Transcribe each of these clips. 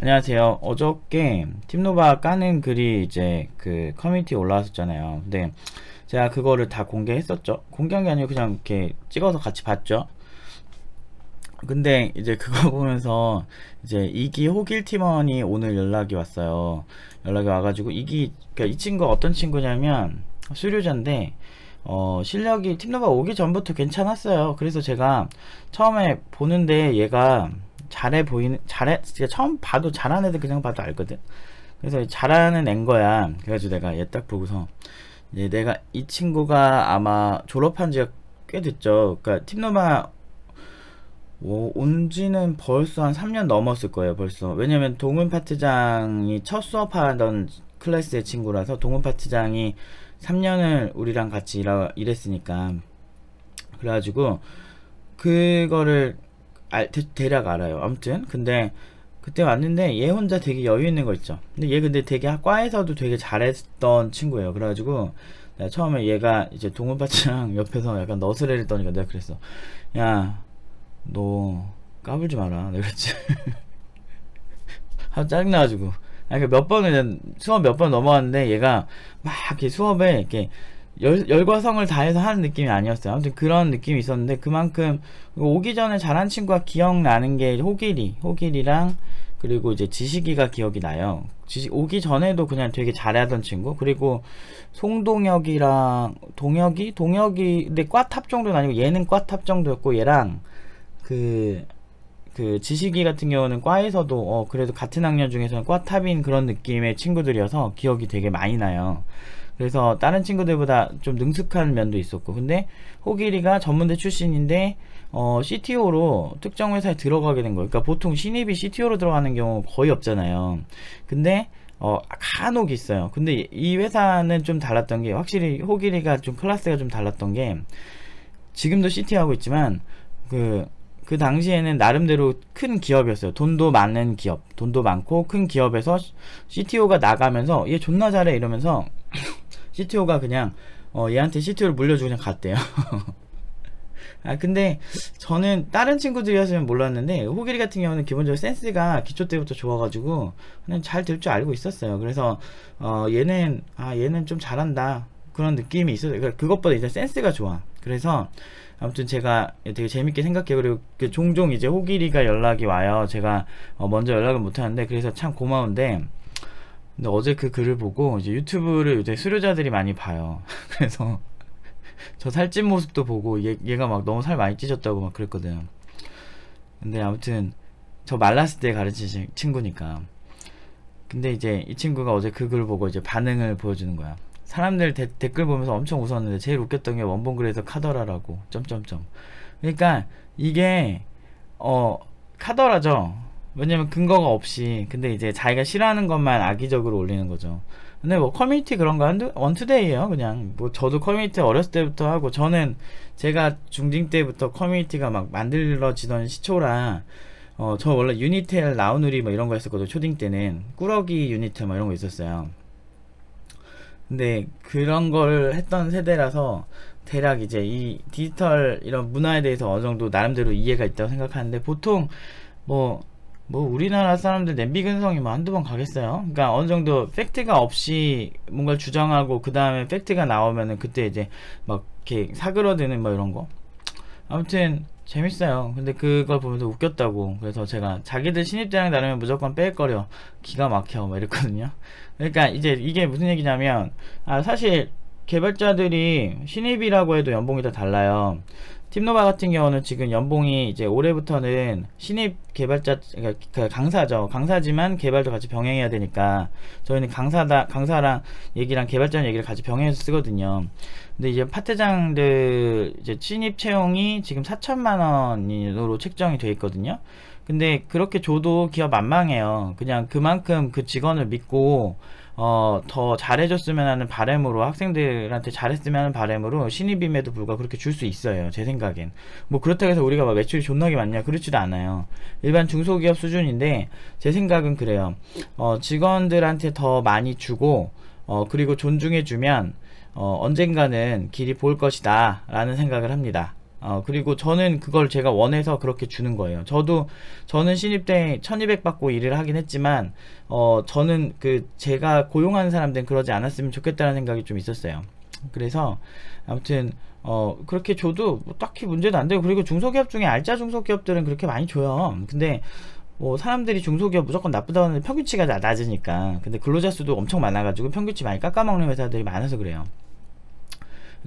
안녕하세요. 어저께 팀노바 까는 글이 이제 그 커뮤니티에 올라왔었잖아요. 근데 제가 그거를 다 공개했었죠. 공개한 게 아니고 그냥 이렇게 찍어서 같이 봤죠. 근데 이제 그거 보면서 이제 이기 호길 팀원이 오늘 연락이 왔어요. 연락이 와가지고 그러니까 이 친구가 어떤 친구냐면 수료자인데 실력이 팀노바 오기 전부터 괜찮았어요. 그래서 제가 처음에 보는데 얘가 진짜 처음 봐도 잘하는 애들 그냥 봐도 알거든. 그래서 잘하는 앤 거야. 그래가지고 내가 얘 딱 보고서 이제 내가 이 친구가 아마 졸업한 지가 꽤 됐죠. 그러니까 팀노바 온 지는 벌써 한 3년 넘었을 거예요, 벌써. 왜냐면 동훈 파트장이 첫 수업하던 클래스의 친구라서 동훈 파트장이 3년을 우리랑 같이 일했으니까. 그래가지고 그거를 대략 알아요. 아무튼 근데 그때 왔는데 얘 혼자 되게 여유 있는 거 있죠. 근데 얘 근데 되게 과에서도 되게 잘했던 친구예요. 그래가지고 내가 처음에 얘가 이제 동훈 파트장 옆에서 약간 너스레를 떠니까 내가 그랬어. 야, 너 까불지 마라. 내가 그랬지. 아, 짜증나가지고. 아니, 몇 번을, 수업 몇 번 넘어갔는데, 얘가 막 이렇게 수업에 이렇게 열과 성을 다해서 하는 느낌이 아니었어요. 아무튼 그런 느낌이 있었는데, 그만큼 오기 전에 잘한 친구가 기억나는 게 호길이랑, 그리고 이제 지식이가 기억이 나요. 오기 전에도 그냥 되게 잘하던 친구. 그리고 송동혁이랑, 동혁이, 근데 과탑 정도는 아니고, 얘는 과탑 정도였고, 얘랑, 그 지식이 같은 경우는 과에서도 그래도 같은 학년 중에서는 과탑인 그런 느낌의 친구들이어서 기억이 되게 많이 나요. 그래서 다른 친구들보다 좀 능숙한 면도 있었고, 근데 호길이가 전문대 출신인데 CTO로 특정 회사에 들어가게 된 거예요. 그러니까 보통 신입이 CTO로 들어가는 경우 거의 없잖아요. 근데 간혹 있어요. 근데 이 회사는 좀 달랐던 게, 확실히 호길이가 좀 클래스가 좀 달랐던 게, 지금도 CTO 하고 있지만 그 당시에는 나름대로 큰 기업이었어요. 돈도 많은 기업, 돈도 많고 큰 기업에서 CTO가 나가면서 얘 존나 잘해 이러면서 CTO가 그냥 얘한테 CTO를 물려주고 그냥 갔대요. 아, 근데 저는 다른 친구들이었으면 몰랐는데 호길이 같은 경우는 기본적으로 센스가 기초 때부터 좋아가지고 그냥 잘 될 줄 알고 있었어요. 그래서 얘는 좀 잘한다 그런 느낌이 있어요. 그러니까 그것보다 이제 센스가 좋아. 그래서 아무튼 제가 되게 재밌게 생각해요. 그리고 종종 이제 호길이가 연락이 와요. 제가 먼저 연락을 못 하는데, 그래서 참 고마운데, 근데 어제 그 글을 보고 이제 유튜브를 요새 수료자들이 많이 봐요. 그래서 저 살찐 모습도 보고 얘가 막 너무 살 많이 찌셨다고 막 그랬거든. 근데 아무튼 저 말랐을 때 가르치신 친구니까. 근데 이제 이 친구가 어제 그 글 보고 이제 반응을 보여주는 거야. 사람들 댓글 보면서 엄청 웃었는데 제일 웃겼던 게 원본글에서 카더라라고 점점점. 그러니까 이게 카더라죠. 왜냐면 근거가 없이. 근데 이제 자기가 싫어하는 것만 악의적으로 올리는 거죠. 근데 뭐 커뮤니티 그런 거 원투데이에요. 그냥 뭐 저도 커뮤니티 어렸을 때부터 하고, 저는 제가 중딩 때부터 커뮤니티가 막 만들어지던 시초라. 저 원래 유니텔 나우누리 뭐 이런 거 했었거든요. 초딩 때는 꾸러기 유니텔 뭐 이런 거 있었어요. 근데 그런 걸 했던 세대라서 대략 이제 이 디지털 이런 문화에 대해서 어느 정도 나름대로 이해가 있다고 생각하는데, 보통 뭐 우리나라 사람들 냄비 근성이 뭐 한두 번 가겠어요. 그러니까 어느 정도 팩트가 없이 뭔가를 주장하고 그 다음에 팩트가 나오면은 그때 이제 막 이렇게 사그러드는 뭐 이런 거. 아무튼 재밌어요. 근데 그걸 보면서 웃겼다고. 그래서 제가 자기들 신입자랑 다르면 무조건 뺄거려, 기가 막혀 막 이랬거든요. 그러니까 이제 이게 무슨 얘기냐면, 사실 개발자들이 신입이라고 해도 연봉이 다 달라요. 팀노바 같은 경우는 지금 연봉이 이제 올해부터는 신입 개발자, 그러니까 그 강사죠. 강사지만 개발도 같이 병행해야 되니까 저희는 강사랑 얘기랑 개발자 얘기를 같이 병행해서 쓰거든요. 근데 이제 파트장들 이제 신입 채용이 지금 4천만 원으로 책정이 돼 있거든요. 근데 그렇게 줘도 기업 안 망해요. 그냥 그만큼 그 직원을 믿고 더 잘해줬으면 하는 바람으로, 학생들한테 잘했으면 하는 바람으로 신입임에도 불구하고 그렇게 줄 수 있어요. 제 생각엔. 뭐 그렇다고 해서 우리가 막 매출이 존나게 많냐, 그렇지도 않아요. 일반 중소기업 수준인데 제 생각은 그래요. 직원들한테 더 많이 주고 그리고 존중해주면 언젠가는 길이 보일 것이다 라는 생각을 합니다. 그리고 저는 그걸 제가 원해서 그렇게 주는 거예요. 저는 신입 때 1200 받고 일을 하긴 했지만, 저는 제가 고용하는 사람들은 그러지 않았으면 좋겠다는 생각이 좀 있었어요. 그래서, 아무튼, 그렇게 줘도 뭐 딱히 문제도 안 되고, 그리고 중소기업 중에 알짜 중소기업들은 그렇게 많이 줘요. 근데, 뭐 사람들이 중소기업 무조건 나쁘다고 하는데 평균치가 낮으니까. 근데 근로자 수도 엄청 많아가지고 평균치 많이 깎아먹는 회사들이 많아서 그래요.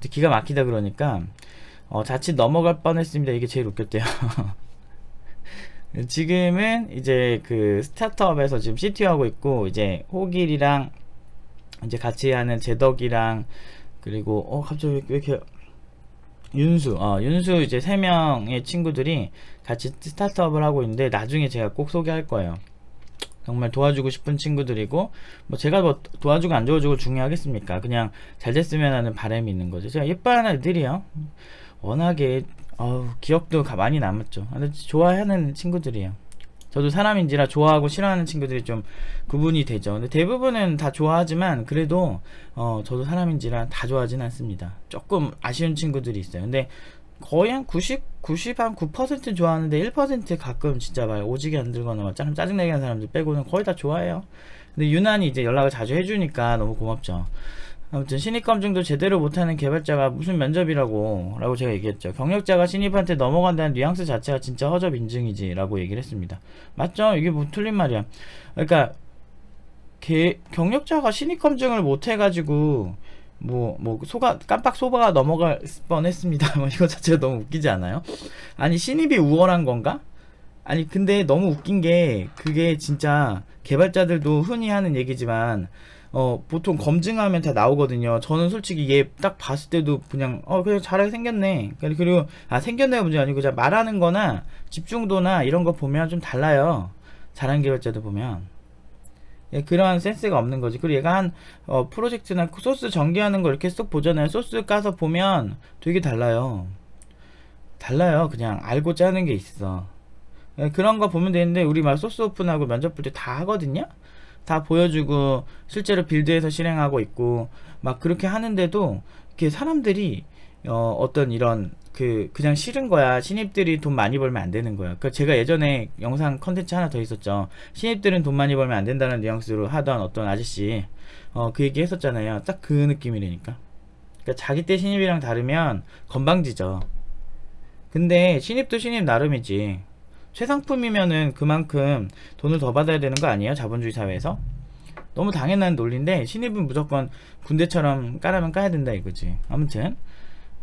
기가 막히다 그러니까 자칫 넘어갈 뻔했습니다. 이게 제일 웃겼대요. 지금은 이제 스타트업에서 지금 CTO 하고 있고, 이제 호길이랑 이제 같이 하는 제덕이랑, 그리고 갑자기 왜 이렇게 윤수 이제 3명의 친구들이 같이 스타트업을 하고 있는데, 나중에 제가 꼭 소개할 거예요. 정말 도와주고 싶은 친구들이고, 뭐 제가 뭐 도와주고 안 도와주고 중요하겠습니까? 그냥 잘 됐으면 하는 바람이 있는 거죠. 제가 예뻐하는 애들이요. 워낙에 기억도 많이 남았죠. 근데 좋아하는 친구들이에요. 저도 사람인지라 좋아하고 싫어하는 친구들이 좀 구분이 되죠. 근데 대부분은 다 좋아하지만, 그래도 저도 사람인지라 다 좋아하진 않습니다. 조금 아쉬운 친구들이 있어요. 근데 거의 한 9% 좋아하는데 1% 가끔 진짜 막 오지게 안 들거나 막 짜증나게 하는 사람들 빼고는 거의 다 좋아해요. 근데 유난히 이제 연락을 자주 해주니까 너무 고맙죠. 아무튼 신입 검증도 제대로 못하는 개발자가 무슨 면접이라고 제가 얘기했죠. 경력자가 신입한테 넘어간다는 뉘앙스 자체가 진짜 허접 인증이지 라고 얘기를 했습니다. 맞죠? 이게 뭐 틀린 말이야. 그러니까 경력자가 신입 검증을 못해가지고 깜빡 소바가 넘어갈 뻔했습니다. 이거 자체가 너무 웃기지 않아요? 아니, 신입이 우월한 건가? 아니, 근데 너무 웃긴 게, 그게 진짜 개발자들도 흔히 하는 얘기지만, 보통 검증하면 다 나오거든요. 저는 솔직히 얘 딱 봤을 때도 그냥 잘하게 생겼네. 그리고 생겼네가 문제가 아니고, 그냥 말하는 거나 집중도나 이런 거 보면 좀 달라요. 잘하는 개발자들 보면. 그런 센스가 없는 거지. 그리고 얘가 한 프로젝트나 소스 전개하는 거 이렇게 쏙 보잖아요. 소스 까서 보면 되게 달라요. 그냥 알고 짜는 게 있어. 그런 거 보면 되는데, 우리 막 소스 오픈하고 면접 볼 때 다 하거든요. 다 보여주고 실제로 빌드해서 실행하고 있고 막 그렇게 하는데도, 이렇게 사람들이 어떤 이런 그냥 싫은 거야. 신입들이 돈 많이 벌면 안 되는 거야. 제가 예전에 영상 컨텐츠 하나 더 있었죠. 신입들은 돈 많이 벌면 안 된다는 뉘앙스로 하던 어떤 아저씨, 그 얘기 했었잖아요. 딱 그 느낌이라니까. 그러니까 자기 때 신입이랑 다르면 건방지죠. 근데 신입도 신입 나름이지. 최상품이면은 그만큼 돈을 더 받아야 되는 거 아니에요? 자본주의 사회에서. 너무 당연한 논리인데, 신입은 무조건 군대처럼 까라면 까야 된다 이거지. 아무튼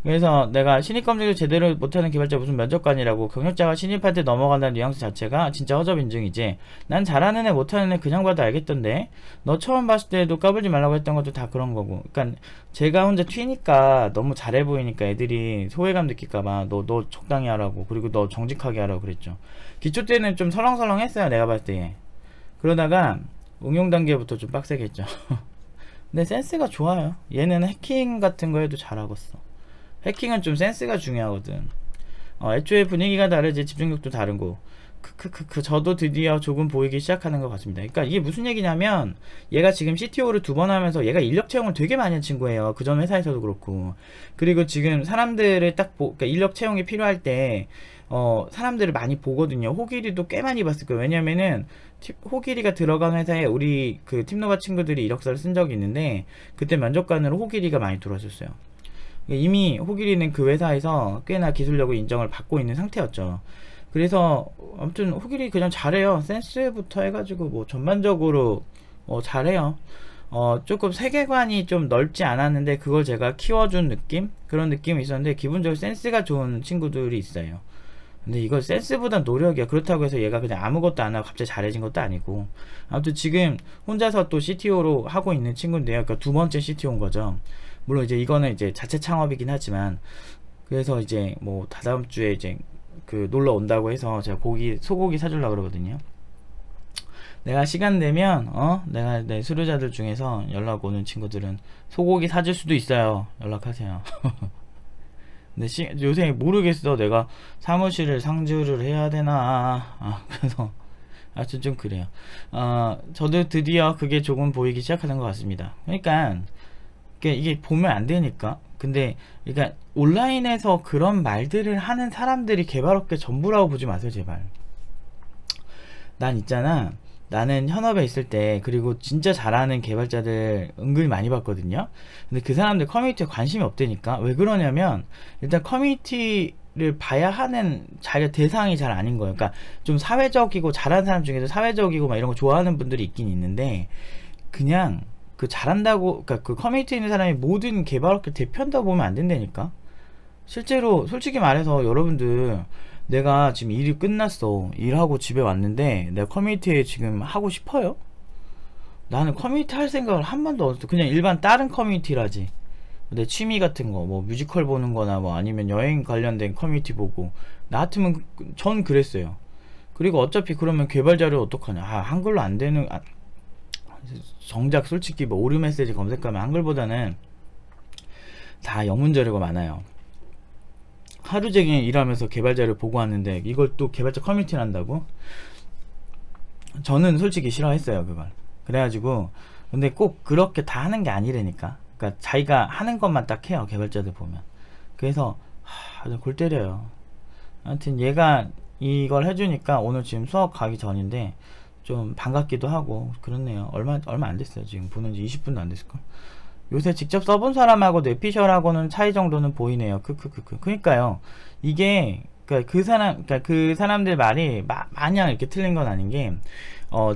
그래서 내가 신입 검증을 제대로 못하는 개발자 무슨 면접관이라고, 경력자가 신입한테 넘어간다는 뉘앙스 자체가 진짜 허접 인증이지. 난 잘하는 애 못하는 애 그냥 봐도 알겠던데, 너 처음 봤을 때도 까불지 말라고 했던 것도 다 그런 거고. 그러니까 제가 혼자 튀니까 너무 잘해 보이니까 애들이 소외감 느낄까봐 너 적당히 하라고, 그리고 너 정직하게 하라고 그랬죠. 기초 때는 좀 설렁설렁 했어요, 내가 봤을 때. 그러다가 응용 단계부터 좀 빡세게 했죠. 근데 센스가 좋아요. 얘는 해킹 같은 거 해도 잘하겠어. 해킹은 좀 센스가 중요하거든. 애초에 분위기가 다르지, 집중력도 다르고. 저도 드디어 조금 보이기 시작하는 것 같습니다. 그러니까 이게 무슨 얘기냐면, 얘가 지금 CTO를 2번 하면서 얘가 인력 채용을 되게 많이 한 친구예요. 그전 회사에서도 그렇고. 그리고 지금 사람들을 그러니까 인력 채용이 필요할 때 사람들을 많이 보거든요. 호길이도 꽤 많이 봤을 거예요. 왜냐면은 호길이가 들어간 회사에 우리 팀노바 친구들이 이력서를 쓴 적이 있는데, 그때 면접관으로 호길이가 많이 들어왔었어요. 이미 호길이는 그 회사에서 꽤나 기술력을 인정을 받고 있는 상태였죠. 그래서 아무튼 호길이 그냥 잘해요. 센스부터 해가지고 뭐 전반적으로 잘해요. 조금 세계관이 좀 넓지 않았는데 그걸 제가 키워준 느낌? 그런 느낌이 있었는데, 기본적으로 센스가 좋은 친구들이 있어요. 근데 이거 센스보단 노력이야. 그렇다고 해서 얘가 그냥 아무것도 안 하고 갑자기 잘해진 것도 아니고. 아무튼 지금 혼자서 또 CTO로 하고 있는 친구인데요. 그러니까 2번째 CTO인 거죠. 물론 이제 이거는 이제 자체 창업이긴 하지만, 그래서 이제 뭐 다다음 주에 이제 놀러 온다고 해서 제가 소고기 사주려고 그러거든요. 내가 시간 되면 내가 내 수료자들 중에서 연락 오는 친구들은 소고기 사줄 수도 있어요. 연락하세요. 근데 요새 모르겠어. 내가 사무실을 상주를 해야 되나. 그래서 하여튼 좀 그래요. 저도 드디어 그게 조금 보이기 시작하는 것 같습니다. 그러니까 이게 보면 안 되니까. 근데 그러니까 온라인에서 그런 말들을 하는 사람들이 개발업계 전부라고 보지 마세요 제발. 난 있잖아, 나는 현업에 있을 때 그리고 진짜 잘하는 개발자들 은근히 많이 봤거든요. 근데 그 사람들 커뮤니티에 관심이 없다니까. 왜 그러냐면 일단 커뮤니티를 봐야 하는 자기가 대상이 잘 아닌 거예요. 그러니까 좀 사회적이고 잘하는 사람 중에서 사회적이고 막 이런 거 좋아하는 분들이 있긴 있는데, 그냥 그 잘한다고, 그러니까 그 커뮤니티에 있는 사람이 모든 개발업계 대표한다고 보면 안 된다니까. 실제로 솔직히 말해서 여러분들, 내가 지금 일이 끝났어, 일하고 집에 왔는데 내가 커뮤니티에 지금 하고 싶어요? 나는 커뮤니티 할 생각을 한 번도 없어. 그냥 일반 다른 커뮤니티라지, 내 취미 같은 거 뭐 뮤지컬 보는 거나 뭐 아니면 여행 관련된 커뮤니티 보고, 나 같으면 전 그랬어요. 그리고 어차피 그러면 개발 자료 어떡하냐, 한글로 안 되는, 정작 솔직히 뭐 오류 메시지 검색하면 한글보다는 다 영문 자료가 많아요. 하루 종일 일하면서 개발 자료 보고 왔는데 이걸 또 개발자 커뮤니티를 한다고? 저는 솔직히 싫어했어요 그걸. 그래가지고, 근데 꼭 그렇게 다 하는 게 아니라니까. 그러니까 자기가 하는 것만 딱 해요 개발자들 보면. 그래서 골 때려요. 아무튼 얘가 이걸 해주니까 오늘 지금 수업 가기 전인데 좀 반갑기도 하고 그렇네요. 얼마 안 됐어요. 지금 보는 지 20분도 안 됐을걸. 요새 직접 써본 사람하고 뇌피셜하고는 차이 정도는 보이네요. 크크크크. 그니까요. 이게 그러니까 그 사람들 말이 마냥 이렇게 틀린 건 아닌 게,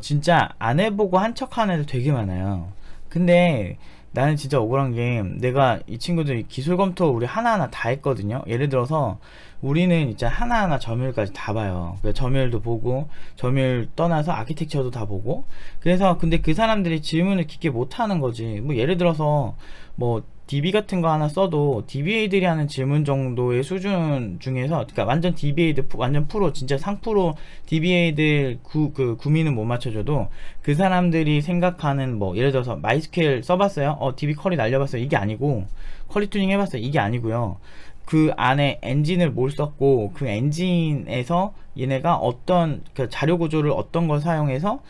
진짜 안 해보고 한 척하는 애들 되게 많아요. 근데 나는 진짜 억울한 게, 내가 이 친구들 기술 검토 우리 하나하나 다 했거든요. 예를 들어서 우리는 이제 하나하나 점유율까지 다 봐요. 점유율도 보고, 점유율 떠나서 아키텍처도 다 보고. 그래서 근데 그 사람들이 질문을 깊게 못하는 거지. 뭐 예를 들어서 뭐 DB 같은 거 하나 써도 DBA들이 하는 질문 정도의 수준 중에서, 그러니까 완전 DBA들 완전 프로 진짜 상프로 DBA들 구미는 못 맞춰줘도 그 사람들이 생각하는, 뭐 예를 들어서 마이스퀘일 써봤어요? DB 쿼리 날려봤어요? 이게 아니고, 쿼리 튜닝 해봤어요? 이게 아니고요. 그 안에 엔진을 뭘 썼고, 그 엔진에서 얘네가 어떤 그 자료 구조를 어떤 걸 사용해서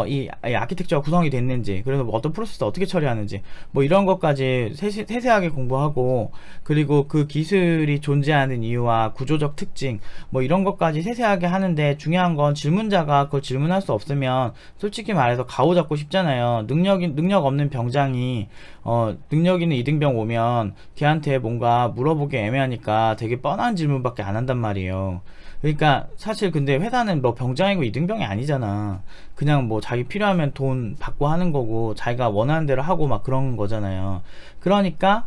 이 아키텍처가 구성이 됐는지, 그래서 뭐 어떤 프로세스 어떻게 처리하는지, 뭐 이런 것까지 세세하게 공부하고, 그리고 그 기술이 존재하는 이유와 구조적 특징, 뭐 이런 것까지 세세하게 하는데, 중요한 건 질문자가 그걸 질문할 수 없으면 솔직히 말해서 가오 잡고 싶잖아요. 능력 없는 병장이 능력 있는 이등병 오면 걔한테 뭔가 물어보기 애매하니까 되게 뻔한 질문밖에 안 한단 말이에요. 그러니까 사실 근데 회사는 뭐 병장이고 이등병이 아니잖아. 그냥 뭐 자기 필요하면 돈 받고 하는 거고, 자기가 원하는 대로 하고 막 그런 거잖아요. 그러니까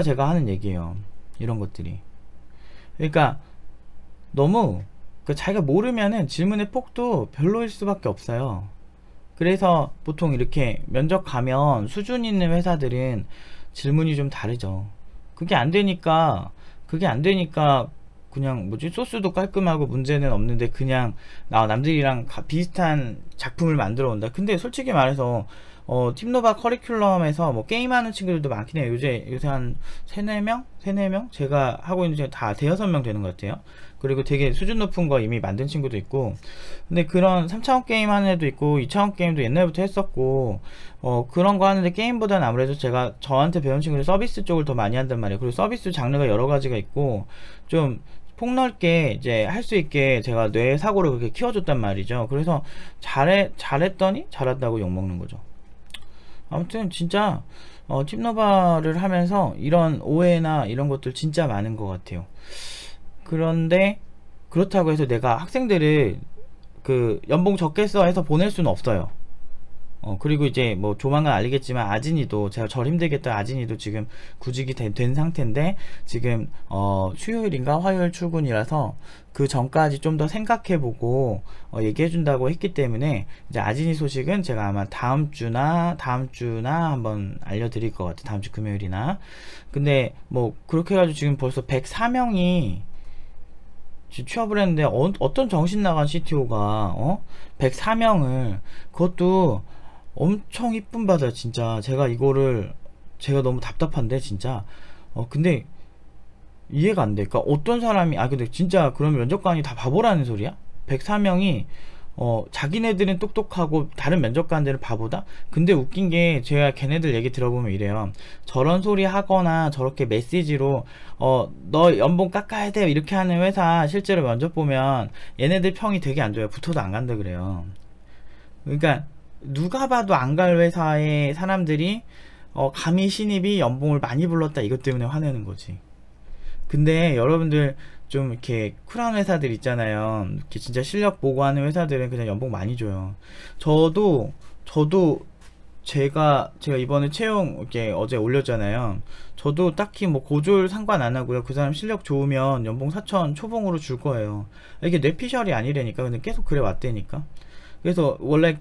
제가 하는 얘기예요, 이런 것들이. 그러니까 너무 자기가 모르면은 질문의 폭도 별로일 수밖에 없어요. 그래서 보통 이렇게 면접 가면 수준 있는 회사들은 질문이 좀 다르죠. 그게 안 되니까 그냥 뭐지, 소스도 깔끔하고 문제는 없는데 그냥 남들이랑 비슷한 작품을 만들어 온다. 근데 솔직히 말해서 팀노바 커리큘럼에서 뭐 게임하는 친구들도 많긴 해요. 요새 한 3-4명? 제가 하고 있는 중에 다 5-6명 되는 것 같아요. 그리고 되게 수준 높은 거 이미 만든 친구도 있고, 근데 그런 3차원 게임 하는 애도 있고 2차원 게임도 옛날부터 했었고, 그런 거 하는데 게임보다는 아무래도 제가 저한테 배운 친구들 서비스 쪽을 더 많이 한단 말이에요. 그리고 서비스 장르가 여러 가지가 있고 좀 폭넓게 이제 할 수 있게 제가 뇌 사고를 그렇게 키워줬단 말이죠. 그래서 잘했더니 잘한다고 욕먹는 거죠. 아무튼 진짜 팀노바를 하면서 이런 오해나 이런 것들 진짜 많은 것 같아요. 그런데 그렇다고 해서 내가 학생들을 연봉 적게 써 해서 보낼 수는 없어요. 그리고 이제 뭐 조만간 알리겠지만 아진이도, 제가 절 힘들겠다 아진이도 지금 구직이 된 상태인데, 지금 수요일인가 화요일 출근이라서 그 전까지 좀 더 생각해보고 얘기해준다고 했기 때문에, 이제 아진이 소식은 제가 아마 다음 주나 한번 알려드릴 것 같아요. 다음 주 금요일이나. 근데 뭐 그렇게 해가지고 지금 벌써 104명이 취업을 했는데, 어떤 정신 나간 CTO가 104명을, 그것도 엄청 이쁨 받아요 진짜. 제가 너무 답답한데 진짜. 근데 이해가 안 돼. 그러니까 어떤 사람이, 근데 진짜 그럼 면접관이 다 바보라는 소리야? 104명이 자기네들은 똑똑하고 다른 면접관들은 바보다? 근데 웃긴 게 제가 걔네들 얘기 들어보면 이래요. 저런 소리 하거나 저렇게 메시지로 너 연봉 깎아야 돼 이렇게 하는 회사 실제로 면접 보면 얘네들 평이 되게 안 좋아요. 붙어도 안 간다 그래요. 그러니까 누가 봐도 안 갈 회사의 사람들이 감히 신입이 연봉을 많이 불렀다 이것 때문에 화내는 거지. 근데 여러분들 좀 이렇게 쿨한 회사들 있잖아요. 이렇게 진짜 실력 보고 하는 회사들은 그냥 연봉 많이 줘요. 저도 제가 이번에 채용 이렇게 어제 올렸잖아요. 저도 딱히 뭐 고졸 상관 안 하고요. 그 사람 실력 좋으면 연봉 4천 초봉으로 줄 거예요. 이게 뇌피셜이 아니라니까. 근데 계속 그래 왔다니까. 그래서 원래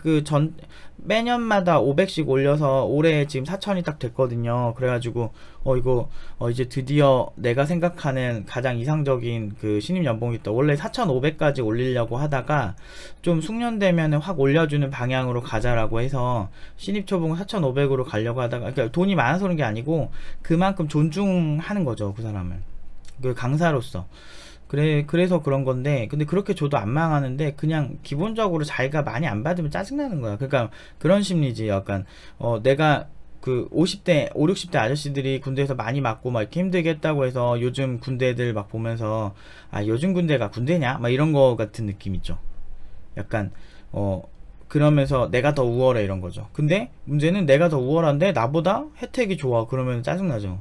매년마다 500씩 올려서 올해 지금 4천이 딱 됐거든요. 그래가지고 이거 이제 드디어 내가 생각하는 가장 이상적인 그 신입 연봉이 있다. 원래 4,500까지 올리려고 하다가 좀 숙련되면 확 올려주는 방향으로 가자라고 해서 신입 초봉 4,500으로 가려고 하다가, 그러니까 돈이 많아서 그런 게 아니고 그만큼 존중하는 거죠, 그 사람을, 그 강사로서. 그래서 그런 건데, 근데 그렇게 줘도 안 망하는데, 그냥 기본적으로 자기가 많이 안 받으면 짜증나는 거야. 그러니까 그런 심리지. 약간 내가 그 50대 5, 60대 아저씨들이 군대에서 많이 맞고 막 이렇게 힘들게 했다고 해서 요즘 군대들 막 보면서 요즘 군대가 군대냐 막 이런 거 같은 느낌 있죠. 약간 그러면서 내가 더 우월해 이런 거죠. 근데 문제는 내가 더 우월한데 나보다 혜택이 좋아 그러면 짜증나죠.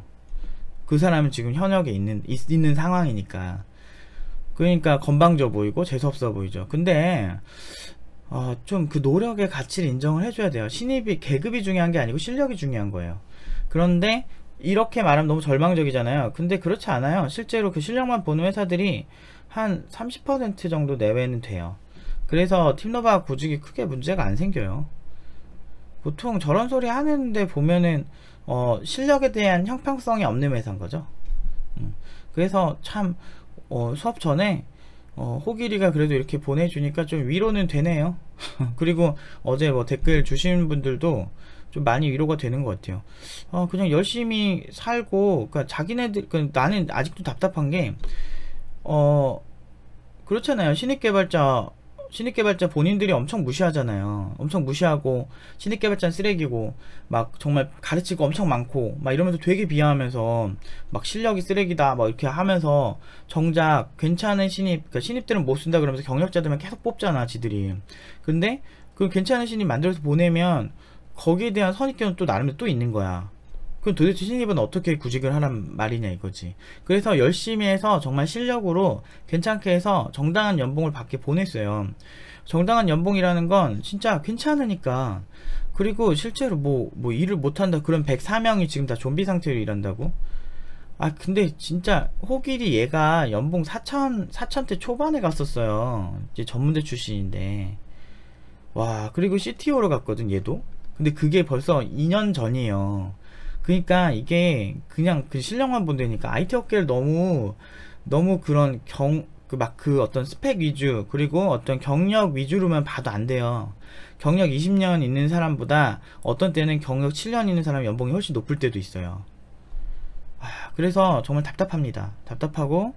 그 사람은 지금 현역에 있는 상황이니까. 그러니까 건방져 보이고 재수없어 보이죠. 근데 좀 그 노력의 가치를 인정을 해줘야 돼요. 신입이 계급이 중요한 게 아니고 실력이 중요한 거예요. 그런데 이렇게 말하면 너무 절망적이잖아요. 근데 그렇지 않아요. 실제로 그 실력만 보는 회사들이 한 30% 정도 내외는 돼요. 그래서 팀노바 구직이 크게 문제가 안 생겨요. 보통 저런 소리 하는데 보면은 실력에 대한 형평성이 없는 회사인 거죠. 그래서 참 수업 전에 호길이가 그래도 이렇게 보내주니까 좀 위로는 되네요. 그리고 어제 뭐 댓글 주신 분들도 좀 많이 위로가 되는 것 같아요. 그냥 열심히 살고, 그러니까 자기네들, 나는 아직도 답답한 게 그렇잖아요. 신입개발자 본인들이 엄청 무시하잖아요. 엄청 무시하고 신입개발자는 쓰레기고 막 정말 가르칠 거 엄청 많고 막 이러면서 되게 비하하면서 막 실력이 쓰레기다 막 이렇게 하면서 정작 괜찮은 그러니까 신입들은 못 쓴다 그러면서 경력자들만 계속 뽑잖아 지들이. 근데 그 괜찮은 신입 만들어서 보내면 거기에 대한 선입견은 또 나름대로 또 있는 거야. 그럼 도대체 신입은 어떻게 구직을 하란 말이냐 이거지. 그래서 열심히 해서 정말 실력으로 괜찮게 해서 정당한 연봉을 받게 보냈어요. 정당한 연봉이라는 건 진짜 괜찮으니까. 그리고 실제로 뭐 일을 못한다 그런 104명이 지금 다 좀비 상태로 일한다고? 근데 진짜 호길이 얘가 연봉 4천대 초반에 갔었어요. 이제 전문대 출신인데. 와, 그리고 CTO로 갔거든 얘도. 근데 그게 벌써 2년 전이에요. 그러니까 이게 그냥 그 실력만 본다니까 IT 업계를 너무 그런 그 어떤 스펙 위주 그리고 어떤 경력 위주로만 봐도 안 돼요. 경력 20년 있는 사람보다 어떤 때는 경력 7년 있는 사람 연봉이 훨씬 높을 때도 있어요. 그래서 정말 답답합니다. 답답하고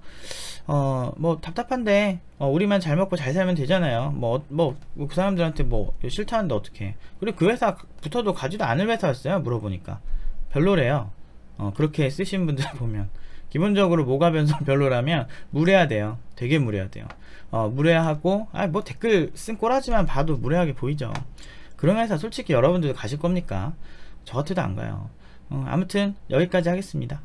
뭐 답답한데 우리만 잘 먹고 잘 살면 되잖아요. 그 사람들한테 뭐 싫다는데 어떡해. 그리고 그 회사 붙어도 가지도 않을 회사였어요. 물어보니까 별로래요. 그렇게 쓰신 분들 보면 기본적으로 모가 변성 별로라면 무례해야 돼요. 되게 무례해야 돼요. 무례하고 뭐 댓글 쓴 꼬라지만 봐도 무례하게 보이죠. 그런 회사 솔직히 여러분들도 가실 겁니까? 저 같아도 안 가요. 아무튼 여기까지 하겠습니다.